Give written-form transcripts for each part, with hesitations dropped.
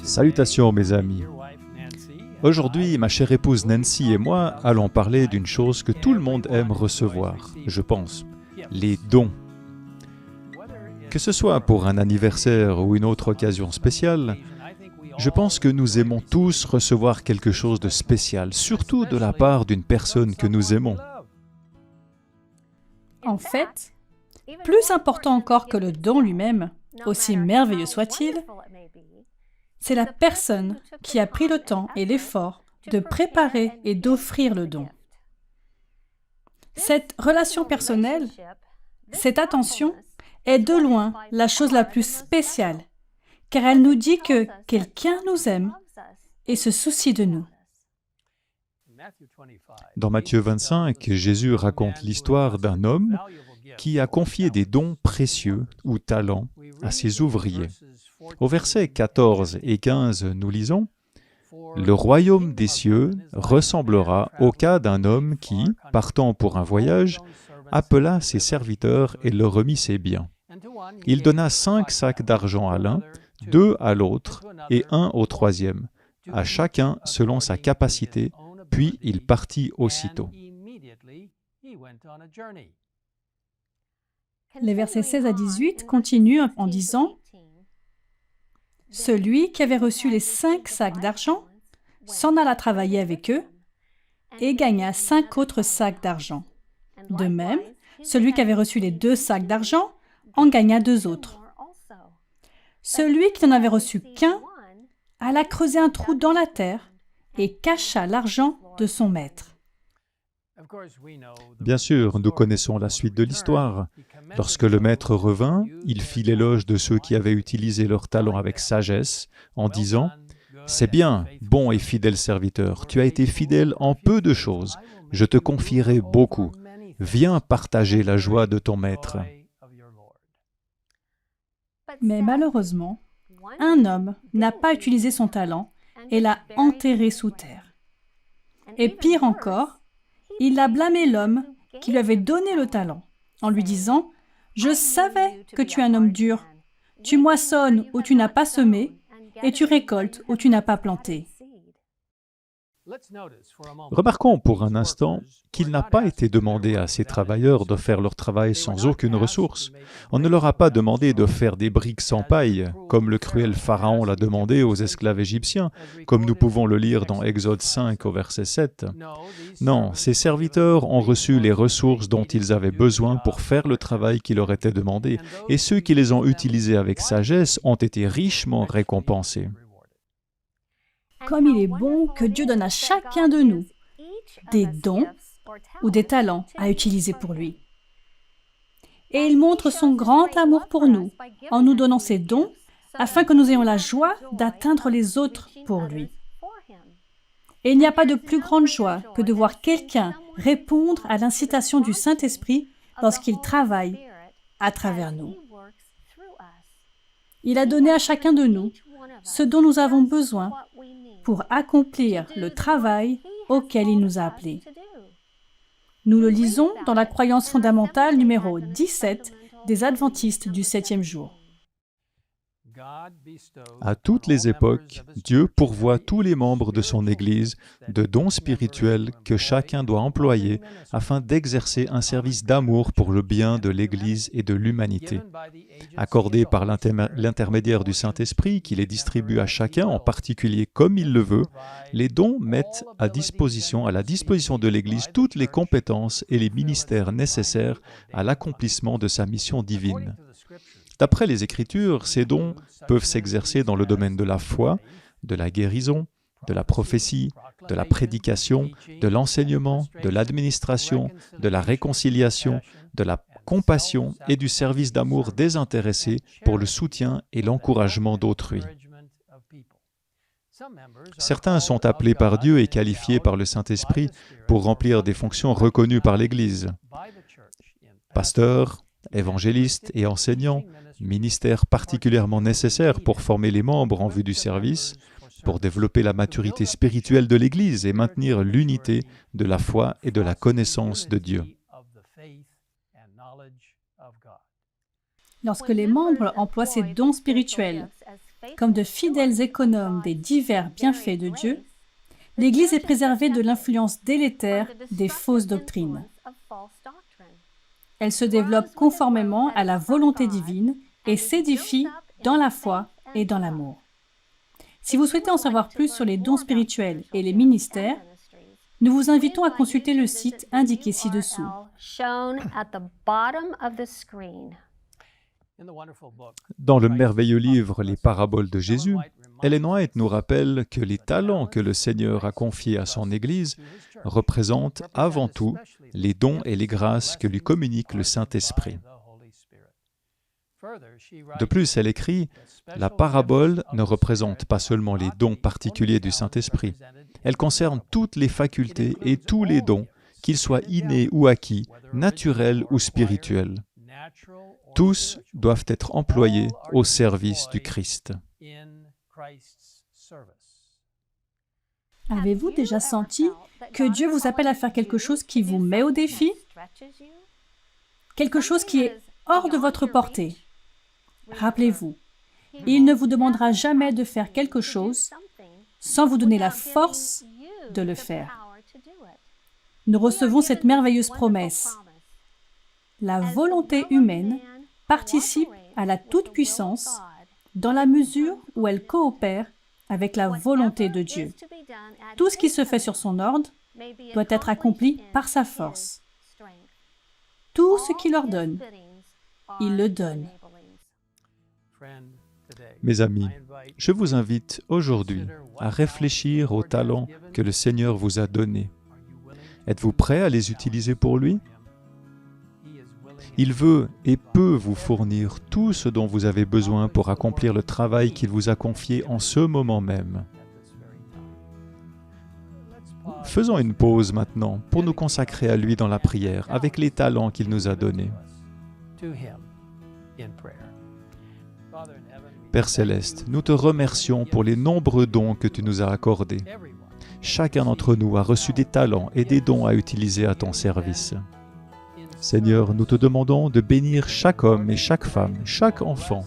Salutations mes amis. Aujourd'hui, ma chère épouse Nancy et moi allons parler d'une chose que tout le monde aime recevoir, je pense, les dons. Que ce soit pour un anniversaire ou une autre occasion spéciale, je pense que nous aimons tous recevoir quelque chose de spécial, surtout de la part d'une personne que nous aimons. En fait, plus important encore que le don lui-même, aussi merveilleux soit-il, c'est la personne qui a pris le temps et l'effort de préparer et d'offrir le don. Cette relation personnelle, cette attention, est de loin la chose la plus spéciale, car elle nous dit que quelqu'un nous aime et se soucie de nous. Dans Matthieu 25, Jésus raconte l'histoire d'un homme qui a confié des dons précieux ou talents à ses ouvriers. Au verset 14 et 15, nous lisons « Le royaume des cieux ressemblera au cas d'un homme qui, partant pour un voyage, appela ses serviteurs et leur remit ses biens. Il donna 5 sacs d'argent à l'un, 2 à l'autre et 1 au troisième, à chacun selon sa capacité, puis il partit aussitôt. » Les versets 16 à 18 continuent en disant « Celui qui avait reçu les 5 sacs d'argent s'en alla travailler avec eux et gagna 5 autres sacs d'argent. De même, celui qui avait reçu les 2 sacs d'argent en gagna 2 autres. Celui qui n'en avait reçu qu'un alla creuser un trou dans la terre et cacha l'argent de son maître. » Bien sûr, nous connaissons la suite de l'histoire. Lorsque le maître revint, il fit l'éloge de ceux qui avaient utilisé leur talent avec sagesse, en disant « C'est bien, bon et fidèle serviteur, tu as été fidèle en peu de choses, je te confierai beaucoup. Viens partager la joie de ton maître. » Mais malheureusement, un homme n'a pas utilisé son talent et l'a enterré sous terre. Et pire encore, il a blâmé l'homme qui lui avait donné le talent, en lui disant « Je savais que tu es un homme dur. Tu moissonnes où tu n'as pas semé, et tu récoltes où tu n'as pas planté. » Remarquons pour un instant qu'il n'a pas été demandé à ces travailleurs de faire leur travail sans aucune ressource. On ne leur a pas demandé de faire des briques sans paille, comme le cruel Pharaon l'a demandé aux esclaves égyptiens, comme nous pouvons le lire dans Exode 5 au verset 7. Non, ces serviteurs ont reçu les ressources dont ils avaient besoin pour faire le travail qui leur était demandé, et ceux qui les ont utilisés avec sagesse ont été richement récompensés. Comme il est bon que Dieu donne à chacun de nous des dons ou des talents à utiliser pour lui. Et il montre son grand amour pour nous en nous donnant ces dons afin que nous ayons la joie d'atteindre les autres pour lui. Et il n'y a pas de plus grande joie que de voir quelqu'un répondre à l'incitation du Saint-Esprit lorsqu'il travaille à travers nous. Il a donné à chacun de nous ce dont nous avons besoin pour accomplir le travail auquel il nous a appelés. Nous le lisons dans la croyance fondamentale numéro 17 des Adventistes du 7e jour. À toutes les époques, Dieu pourvoit tous les membres de son Église de dons spirituels que chacun doit employer afin d'exercer un service d'amour pour le bien de l'Église et de l'humanité. Accordés par l'intermédiaire du Saint-Esprit qui les distribue à chacun, en particulier comme il le veut, les dons mettent à la disposition de l'Église toutes les compétences et les ministères nécessaires à l'accomplissement de sa mission divine. D'après les Écritures, ces dons peuvent s'exercer dans le domaine de la foi, de la guérison, de la prophétie, de la prédication, de l'enseignement, de l'administration, de la réconciliation, de la compassion et du service d'amour désintéressé pour le soutien et l'encouragement d'autrui. Certains sont appelés par Dieu et qualifiés par le Saint-Esprit pour remplir des fonctions reconnues par l'Église. Pasteurs, évangélistes et enseignants, ministères particulièrement nécessaires pour former les membres en vue du service, pour développer la maturité spirituelle de l'Église et maintenir l'unité de la foi et de la connaissance de Dieu. Lorsque les membres emploient ces dons spirituels comme de fidèles économes des divers bienfaits de Dieu, l'Église est préservée de l'influence délétère des fausses doctrines. Elle se développe conformément à la volonté divine et s'édifie dans la foi et dans l'amour. Si vous souhaitez en savoir plus sur les dons spirituels et les ministères, nous vous invitons à consulter le site indiqué ci-dessous. Dans le merveilleux livre Les paraboles de Jésus, Ellen White nous rappelle que les talents que le Seigneur a confiés à son Église représentent avant tout les dons et les grâces que lui communique le Saint-Esprit. De plus, elle écrit « La parabole ne représente pas seulement les dons particuliers du Saint-Esprit, elle concerne toutes les facultés et tous les dons, qu'ils soient innés ou acquis, naturels ou spirituels. Tous doivent être employés au service du Christ. » Avez-vous déjà senti que Dieu vous appelle à faire quelque chose qui vous met au défi? Quelque chose qui est hors de votre portée? Rappelez-vous, il ne vous demandera jamais de faire quelque chose sans vous donner la force de le faire. Nous recevons cette merveilleuse promesse. La volonté humaine participe à la toute-puissance dans la mesure où elle coopère avec la volonté de Dieu. Tout ce qui se fait sur son ordre doit être accompli par sa force. Tout ce qu'il ordonne, il le donne. Mes amis, je vous invite aujourd'hui à réfléchir aux talents que le Seigneur vous a donnés. Êtes-vous prêt à les utiliser pour lui? Il veut et peut vous fournir tout ce dont vous avez besoin pour accomplir le travail qu'il vous a confié en ce moment même. Faisons une pause maintenant pour nous consacrer à lui dans la prière avec les talents qu'il nous a donnés. Père Céleste, nous te remercions pour les nombreux dons que tu nous as accordés. Chacun d'entre nous a reçu des talents et des dons à utiliser à ton service. Seigneur, nous te demandons de bénir chaque homme et chaque femme, chaque enfant,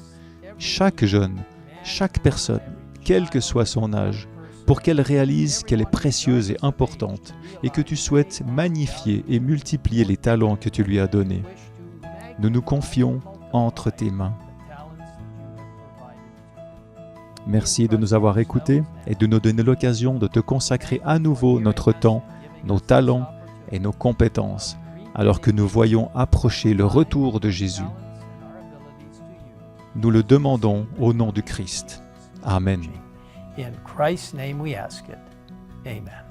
chaque jeune, chaque personne, quel que soit son âge, pour qu'elle réalise qu'elle est précieuse et importante et que tu souhaites magnifier et multiplier les talents que tu lui as donnés. Nous nous confions entre tes mains. Merci de nous avoir écoutés et de nous donner l'occasion de te consacrer à nouveau notre temps, nos talents et nos compétences, alors que nous voyons approcher le retour de Jésus. Nous le demandons au nom du Christ. Amen. In Christ's name we ask it. Amen.